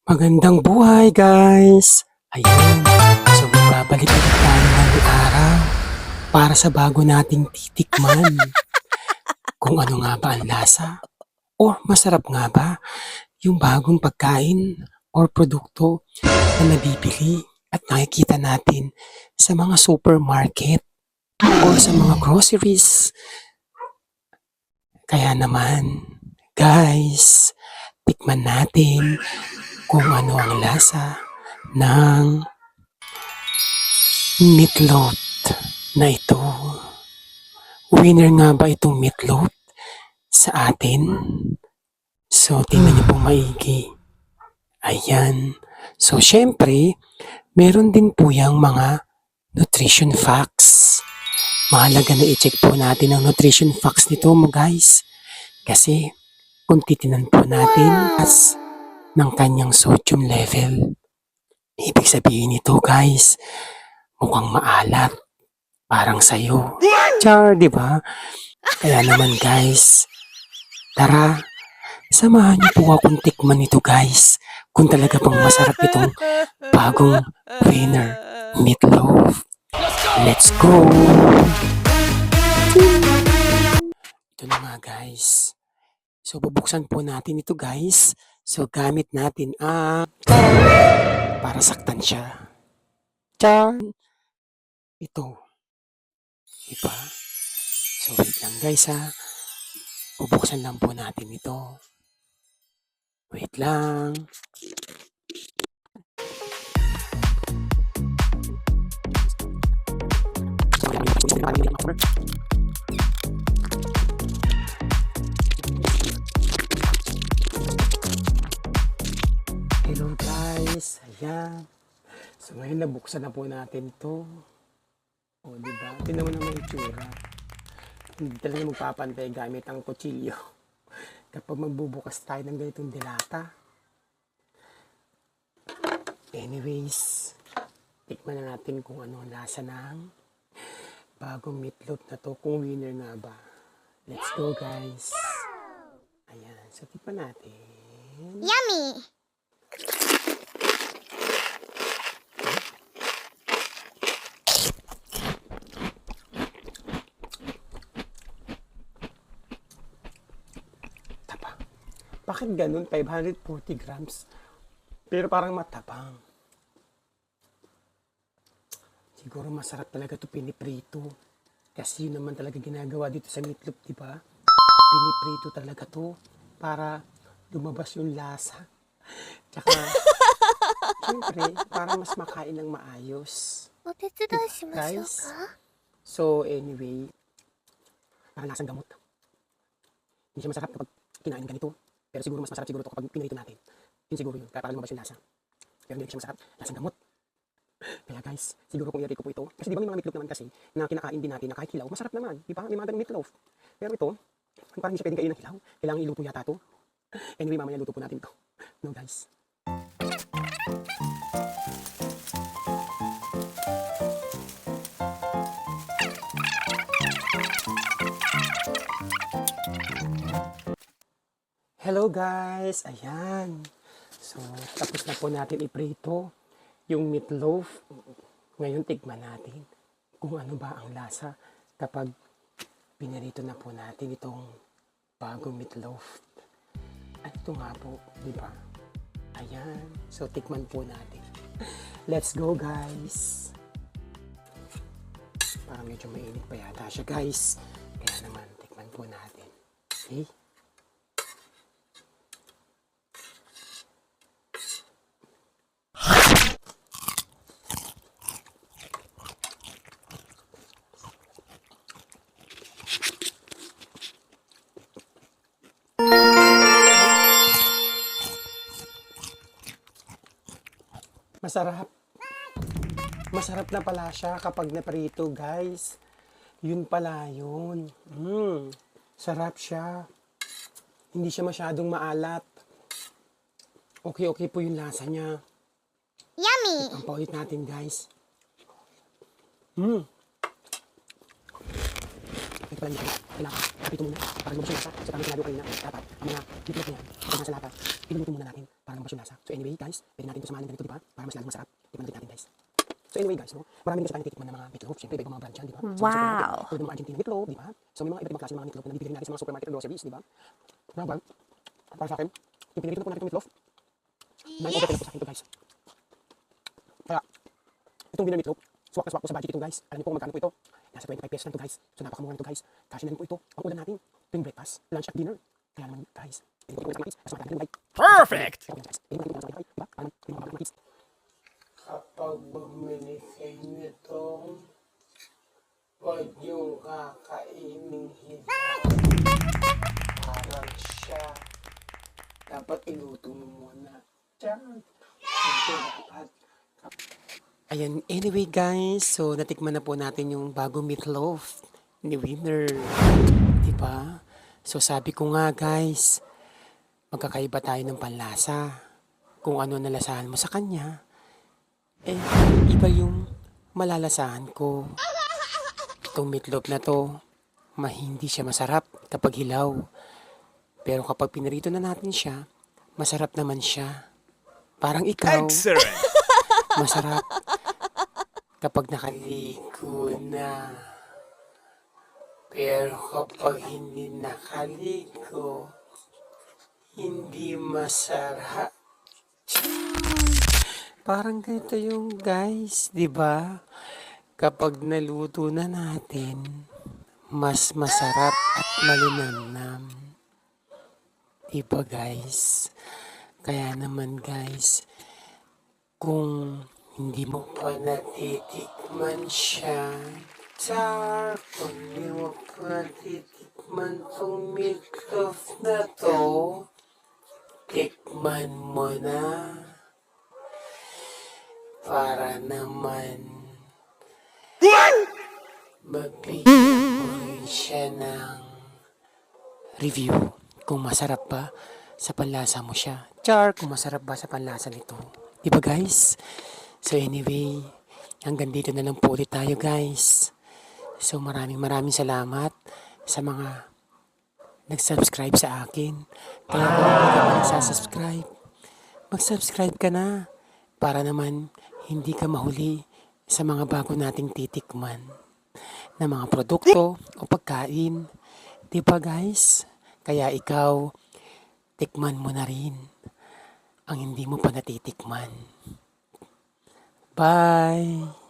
Magandang buhay guys! Ayun, so magbabalik ulit tayo ngayong araw para sa bago nating titikman. Kung ano nga ba ang lasa o masarap nga ba yung bagong pagkain or produkto na nabibili at nakikita natin sa mga supermarket o sa mga groceries. Kaya naman, guys, tikman natin kung ano ang lasa ng meatloaf na ito. Winner nga ba itong meatloaf sa atin? So, tingnan niyo pong maigi. Ayan. So, syempre, meron din po yung mga nutrition facts. Mahalaga na i-check po natin ang nutrition facts nito guys. Kasi, kung titinan po natin as ng kanyang sodium level, ibig sabihin nito guys, mukhang maalat. Parang sayo. Char, di ba? Kaya naman guys, tara, samahan niyo po akong tikman ito guys. Kung talaga pang masarap itong bagong winner meatloaf. Let's go! Ito na nga guys. So bubuksan po natin ito guys. So gamit natin ang para saktan siya. Char! Ito. Diba? So wait lang guys ha. Bubuksan lang po natin ito. Wait lang. Hello guys. Ayan. So ngayon nabuksan na po natin to. O diba? Tingnan mo naman yung itsura. Hindi talaga magpapantay gamit ang kutsilyo. Kapag magbubukas tayo ng ganitong dilata. Anyways, tikman na natin kung ano ang lasa ng bagong meatloaf na to. Kung winner nga ba. Let's go guys. Ayan, so tikman natin. Yummy! Taba. Bakit ganun? 540 grams. Pero parang matapang. Siguro masarap talaga ito piniprito. Kasi yun naman talaga ginagawa dito sa meatloaf, di ba? Piniprito talaga to para lumabas yung lasa. Tsaka, syempre, para mas makain ng maayos. お手伝いしましょう Guys, か so anyway, parang lasang gamot. Hindi siya masarap kapag kinain ganito. Pero siguro mas masarap siguro ito kapag pinirito natin. Yun siguro yun, para lumabas yung lasa. Pero hindi siya masarap, lasang gamot. Kaya guys, siguro kung i-rate ko po ito, kasi di ba may mga meatloaf naman kasi na kinakain din natin na kahit hilaw, masarap naman. Di ba? May mga ganung meatloaf. Pero ito, parang hindi siya pwedeng kainin ng hilaw. Kailangan iluto yata ito. Anyway, mamaya luto po natin ito. No guys. Hello guys! Ayan. So, tapos na po natin iprito yung meatloaf. Ngayon, tikman natin kung ano ba ang lasa kapag pinirito na po natin itong bagong meatloaf. At ito nga po, di ba? Ayan. So, tikman po natin. Let's go guys! Parang medyo mainit pa yata siya guys. Kaya naman, tikman po natin. Okay? Masarap. Masarap na pala siya kapag naprito, guys. Yun pala yun. Sarap siya. Hindi siya masyadong maalat. Okay po yung lasa niya. Yummy! Ang paulit natin, guys. Ito pala niya. Kailangan. Ito muna, para lumabas yung lasa. So, parang sinabi ko kanina, dapat ang mga meatloaf na yan, kapag nasa lata, iluluto muna natin para lumabas yung lasa. So, anyway, guys, pwede natin ito samahan ng ganito, di ba? Para mas lalong masarap. Tikman natin, guys. So, anyway, guys, no? Marami din sa tayo titikman ng mga meatloaf. Siyempre, iba mga brand yan, di ba? So, Wow. tulad ng mga Argentina meatloaf, di ba? So, may mga iba't ibang klase ng mga meatloaf na nabibili rin natin sa mga supermarket or groceries, di ba? Well, para sa akin, yung pinirito na po natin itong meatloaf, 9 over 10 na po sa akin ito, guys. Kaya, itong winner meatloaf, swak na swak po sa budget ito, guys. Alam niyo po kung magkano po ito? Nasa 25 pesos lang ito, guys. So, napakamura nito, guys. Kasi na rin po ito, ang ulam natin, tuwing breakfast, lunch at dinner. Kaya naman, guys, hindi ko ito guys. Mas marami guys. Perfect! Kapag bumili kayo nito, huwag yung kakainin hilaw. Parang siya. Dapat iluto mo muna. Diyan. Dapat. Ayan, anyway guys, so natikman na po natin yung bagong meatloaf ni Winner. Diba? So sabi ko nga guys, magkakaiba tayo ng panlasa. Kung ano nalasahan mo sa kanya, iba yung malalasahan ko. Itong meatloaf na to, hindi siya masarap kapag hilaw. Pero kapag pinirito na natin siya, masarap naman siya. Parang ikaw, Excellent! masarap kapag nakaligo na. Pero kapag hindi nakaligo, hindi masarap. Parang ganito yung guys, di ba? Kapag naluto na natin, mas masarap at malinamnam. Di ba guys? Kaya naman guys, kung hindi mo pa natitikman siya, kung hindi mo pa natitikman tong meatloaf na to, tikman mo na. Para naman mabigyan mo rin siya ng review kung masarap ba sa panlasa mo siya. Kung masarap ba sa panlasa nito. Diba guys? So anyway, hanggang dito na lang po ulit tayo guys. So maraming salamat sa mga nag-subscribe sa akin. Kaya kung hindi ka pa nagsasubscribe, mag-subscribe ka na para naman hindi ka mahuli sa mga bago nating titikman na mga produkto o pagkain. Diba guys? Kaya ikaw, tikman mo na rin ang hindi mo pa natitikman. Bye!